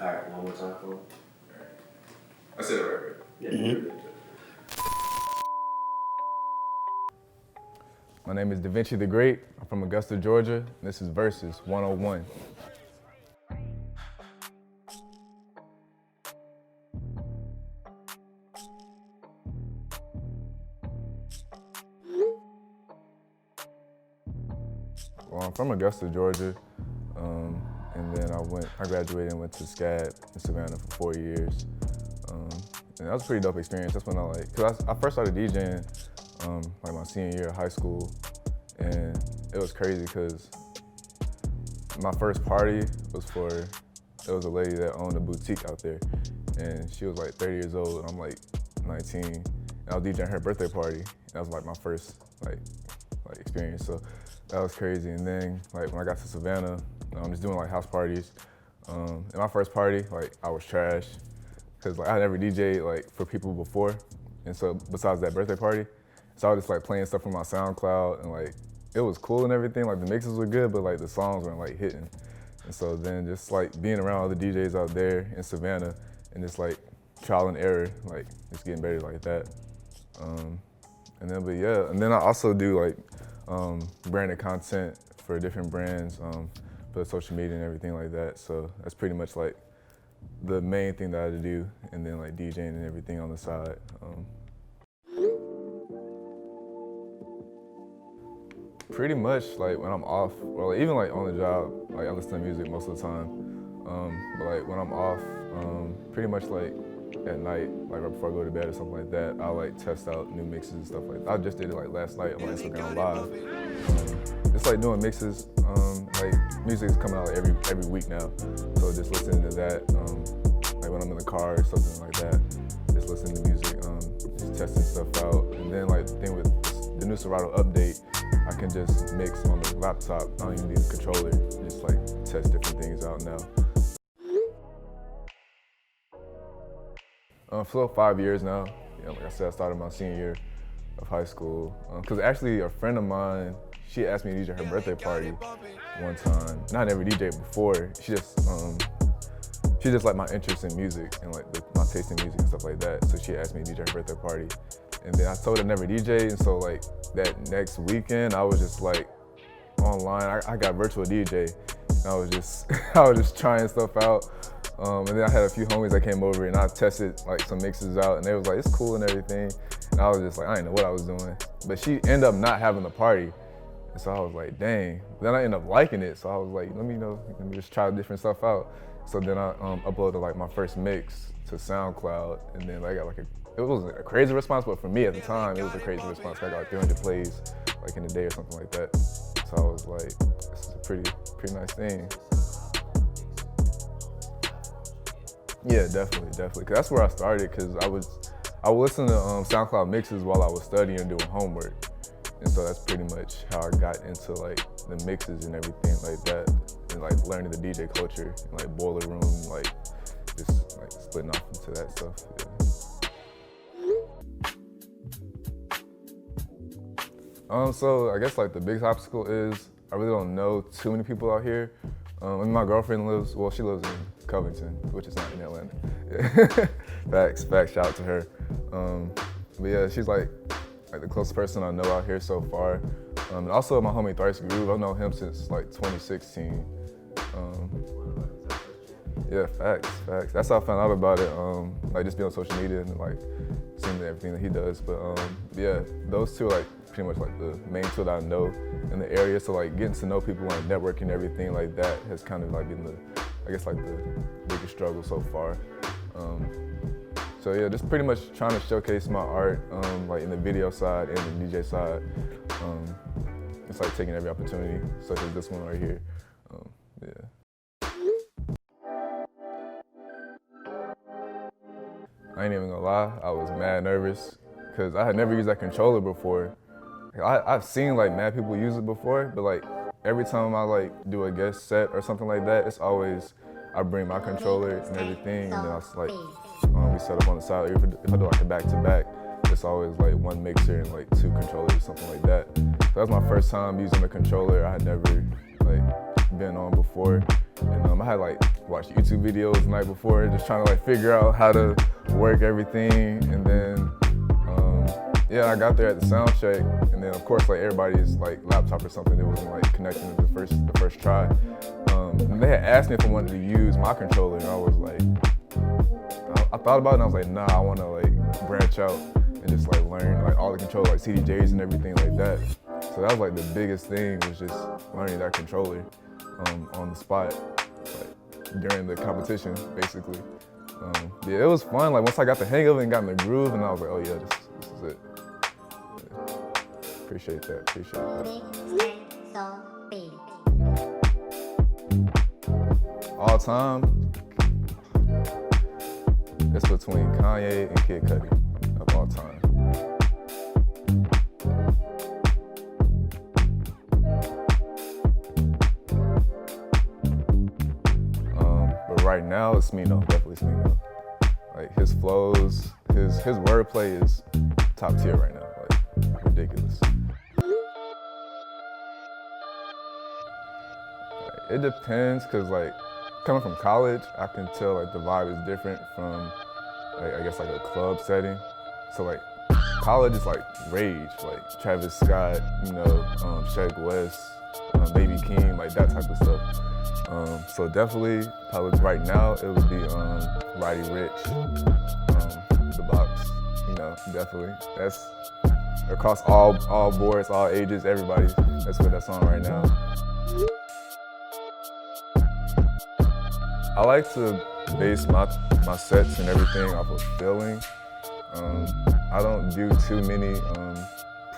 All right, one more time for me. I said it right. Yeah. My name is Devinci The Great. I'm from Augusta, Georgia. And this is Versus 101. Well, I'm from Augusta, Georgia. And then I graduated and went to SCAD in Savannah for 4 years. And that was a pretty dope experience. That's when cause I first started DJing like my senior year of high school. And it was crazy because my first party was there was a lady that owned a boutique out there. And she was like 30 years old and I'm like 19. And I was DJing her birthday party. And that was like my first like experience. So that was crazy. And then like when I got to Savannah, I'm just doing like house parties. And my first party, like I was trash because like I had never DJed like for people before. And so besides that birthday party, so I was just like playing stuff from my SoundCloud and like it was cool and everything. Like the mixes were good, but like the songs weren't like hitting. And so then just like being around other DJs out there in Savannah and just like trial and error, like just getting better like that. And then I also do like branded content for different brands, for social media and everything like that. So that's pretty much like the main thing that I do, and then like DJing and everything on the side. Pretty much like when I'm off, or like, even like on the job, like I listen to music most of the time. But like when I'm off, pretty much like at night, like right before I go to bed or something like that, I'll like test out new mixes and stuff like that. I just did it like last night on my Instagram Live. It's like doing mixes, like music is coming out like every week now. So just listening to that, like when I'm in the car or something like that, just listening to music, just testing stuff out. And then like the thing with the new Serato update, I can just mix on the laptop. I don't even need a controller, just like test different things out now. For 5 years now. You know, like I said, I started my senior year of high school. Cause actually a friend of mine, she asked me to DJ her birthday party one time. And I never DJed before. She just liked my interest in music and like my taste in music and stuff like that. So she asked me to DJ her birthday party. And then I told her I never DJed, and so like that next weekend, I was just like online. I got virtual DJ, and I was just trying stuff out. And then I had a few homies that came over, and I tested like some mixes out, and they was like, it's cool and everything. And I was just like, I didn't know what I was doing. But she ended up not having the party, and so I was like, dang. But then I ended up liking it, so I was like, let me just try different stuff out. So then I uploaded like my first mix to SoundCloud, and then I got like it wasn't a crazy response, but for me at the time, it was a crazy response. I got like 300 plays like in a day or something like that. So I was like, this is a pretty nice thing. Yeah, definitely. Cause that's where I started, cause I would listen to SoundCloud mixes while I was studying and doing homework. And so that's pretty much how I got into like the mixes and everything like that, and like learning the DJ culture and like Boiler Room, like just like splitting off into that stuff. Yeah. So I guess like the biggest obstacle is I really don't know too many people out here. And my girlfriend she lives in Covington, which is not in Atlanta. Facts, shout out to her. But yeah, she's like the closest person I know out here so far. And also my homie Thrice Groove, I've known him since like 2016. Yeah, facts. That's how I found out about it, like just being on social media and like seeing everything that he does. But yeah, those two are like pretty much like the main two that I know in the area. So like getting to know people and networking and everything like that has kind of like been the biggest struggle so far. So yeah, just pretty much trying to showcase my art, like in the video side and the DJ side. It's like taking every opportunity, such as this one right here. Yeah. I ain't even gonna lie, I was mad nervous because I had never used that controller before. I've seen like mad people use it before, but like every time I like do a guest set or something like that, it's always I bring my controller and everything, and then I like we set up on the side. If I do like a back-to-back, it's always like one mixer and like two controllers, something like that. So that was my first time using a controller I had never like been on before, and I had like watched YouTube videos the night before, just trying to like figure out how to work everything. And then, yeah, I got there at the sound check, and then of course like everybody's like laptop or something, it wasn't like connecting at the first try. And they had asked me if I wanted to use my controller, and I was like, I thought about it and I was like, nah, I want to like branch out and just like learn like all the controller, like CDJs and everything like that. So that was like the biggest thing, was just learning that controller on the spot, like during the competition, basically. Yeah, it was fun. Like once I got the hang of it and got in the groove, and I was like, oh yeah, this is it. Yeah. Appreciate that. All time, it's between Kanye and Kid Cudi of all time. But right now, it's Smino, definitely Smino. Like his flows, his wordplay is top tier right now, like ridiculous. Like, it depends, cause like coming from college, I can tell like the vibe is different from like, I guess like a club setting. So like college is like rage, like Travis Scott, you know, Sheck West, Baby King, like that type of stuff. So definitely, probably right now it would be Roddy Ricch, The Box, you know, definitely. That's across all boards, all ages, everybody. That's with that song right now. I like to base my sets and everything off of feeling. I don't do too many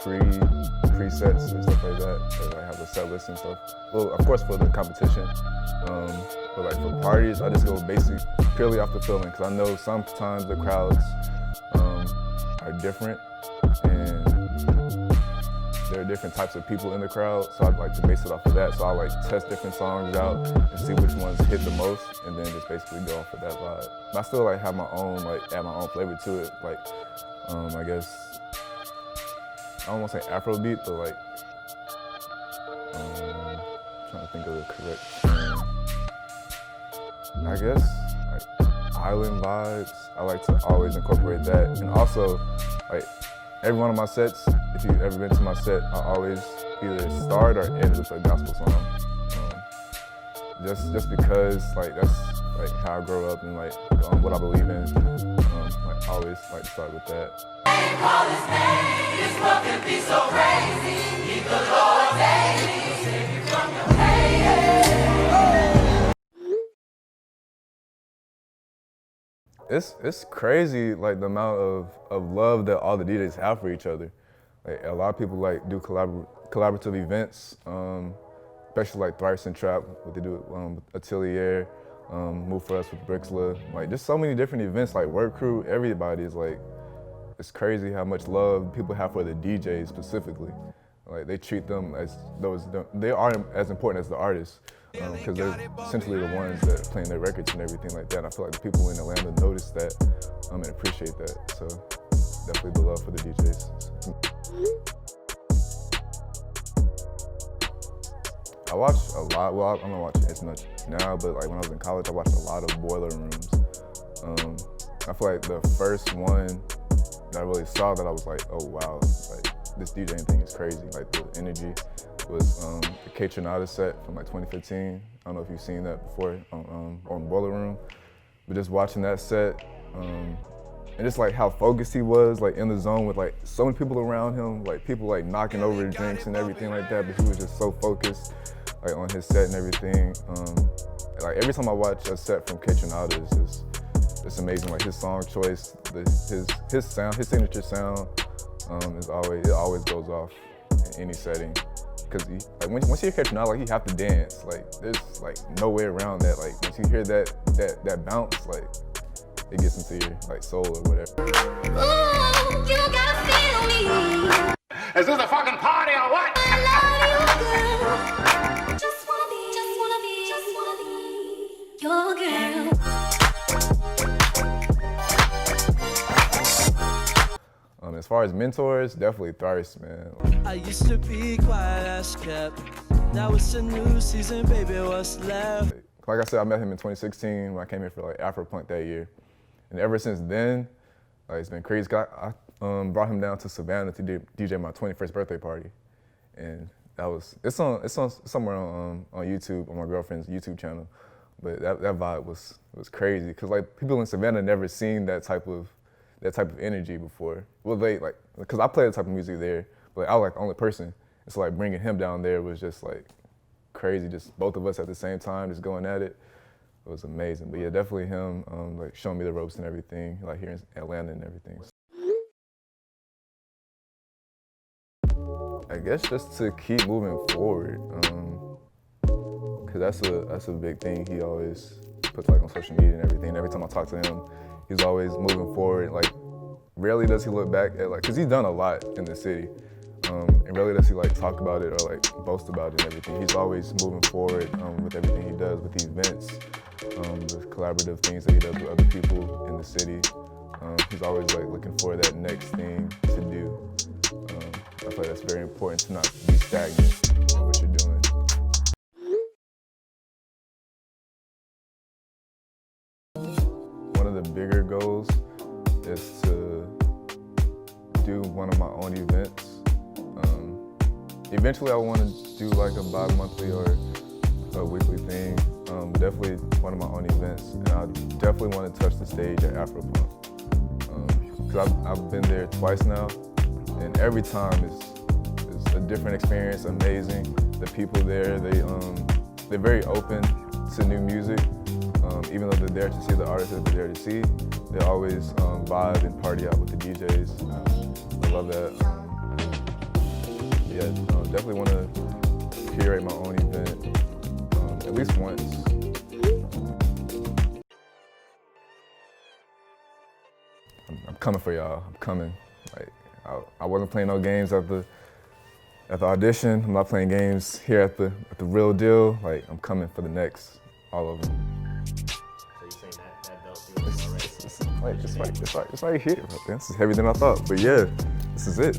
presets and stuff like that. But I have a set list and stuff. Well, of course for the competition, but like for parties, I just go basic, purely off the feeling, because I know sometimes the crowds are different, and there are different types of people in the crowd, so I'd like to base it off of that. So I like test different songs out and see which ones hit the most, and then just basically go off of that vibe. But I still like have my own, like add my own flavor to it. Like, I guess, I don't want to say Afrobeat, but like, trying to think of the correct term. I guess, like island vibes. I like to always incorporate that. And also, like, every one of my sets, if you've ever been to my set, I always either start or end with a gospel song. Just because like that's like how I grow up and like what I believe in. Like always like to start with that. Call his name, this world can be so crazy. Keep the Lord daily, save you from your pain. It's crazy, like the amount of love that all the DJs have for each other. Like a lot of people like do collaborative events, especially like Thrice and Trap, what they do with Atelier, Move For Us with Brixla. Like just so many different events, like Work Crew, everybody is like, it's crazy how much love people have for the DJs specifically. Like they treat them as they are as important as the artists, because they're essentially the ones that are playing their records and everything like that. And I feel like the people in Atlanta notice that and appreciate that. So definitely the love for the DJs. I watch a lot. Well, I'm not watching as much now, but like when I was in college, I watched a lot of Boiler Rooms. I feel like the first one that I really saw that I was like, oh wow, like this DJing thing is crazy. Like the energy was the K Tronada set from like 2015. I don't know if you've seen that before on Boiler Room, but just watching that set and just like how focused he was, like in the zone with like so many people around him, like people like knocking over the drinks and everything like that, but he was just so focused like on his set and everything. Like every time I watch a set from K Tronada, it's amazing. Like his song choice, his sound, his signature sound it always goes off in any setting. Cause like once you hear K Tronada, like you have to dance. Like there's like no way around that. Like once you hear that bounce, like it gets into your like soul or whatever. Ooh, you gotta feel me. Is this a fucking party or what? I love you, girl. Just wanna be your girl. As far as mentors, definitely Thrice, man. I used to be quiet as kept. Now it's a new season, baby, what's left? like I said, I met him in 2016 when I came here for like Afropunk that year. And ever since then, like, it's been crazy. I brought him down to Savannah to DJ my 21st birthday party. And that was, it's on somewhere on YouTube, on my girlfriend's YouTube channel. But that vibe was crazy. Cause like people in Savannah never seen that type of energy before. Well, cause I play that type of music there, but I was like the only person. And so like bringing him down there was just like crazy. Just both of us at the same time, just going at it. It was amazing. But yeah, definitely him, like showing me the ropes and everything, like here in Atlanta and everything. I guess just to keep moving forward, cause that's a big thing. He always puts like on social media and everything. Every time I talk to him, he's always moving forward. Like, rarely does he look back at like, cause he's done a lot in the city, and rarely does he like talk about it or like boast about it and everything. He's always moving forward with everything he does, with the events, the collaborative things that he does with other people in the city. He's always like looking for that next thing to do. I feel like that's very important to not be stagnant in what you're doing. One of the bigger goals is to do one of my own events. Eventually I want to do like a bi-monthly or a weekly thing, but definitely one of my own events. And I definitely want to touch the stage at Afropunk. Because I've been there twice now, and every time it's a different experience, amazing. The people there, they're very open to new music. Even though they're there to see the artists that they're there to see, they always vibe and party out with the DJs. I love that. Yeah, definitely want to curate my own event at least once. I'm coming for y'all. I'm coming. Like, I wasn't playing no games at the audition. I'm not playing games here at the real deal. Like, I'm coming for the next, all of them. So you're saying that belt you already? It's right here. This is heavier than I thought. But yeah, this is it.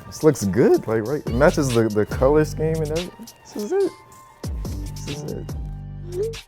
This looks good. Like, right, it matches the color scheme and everything. This is it. This is it.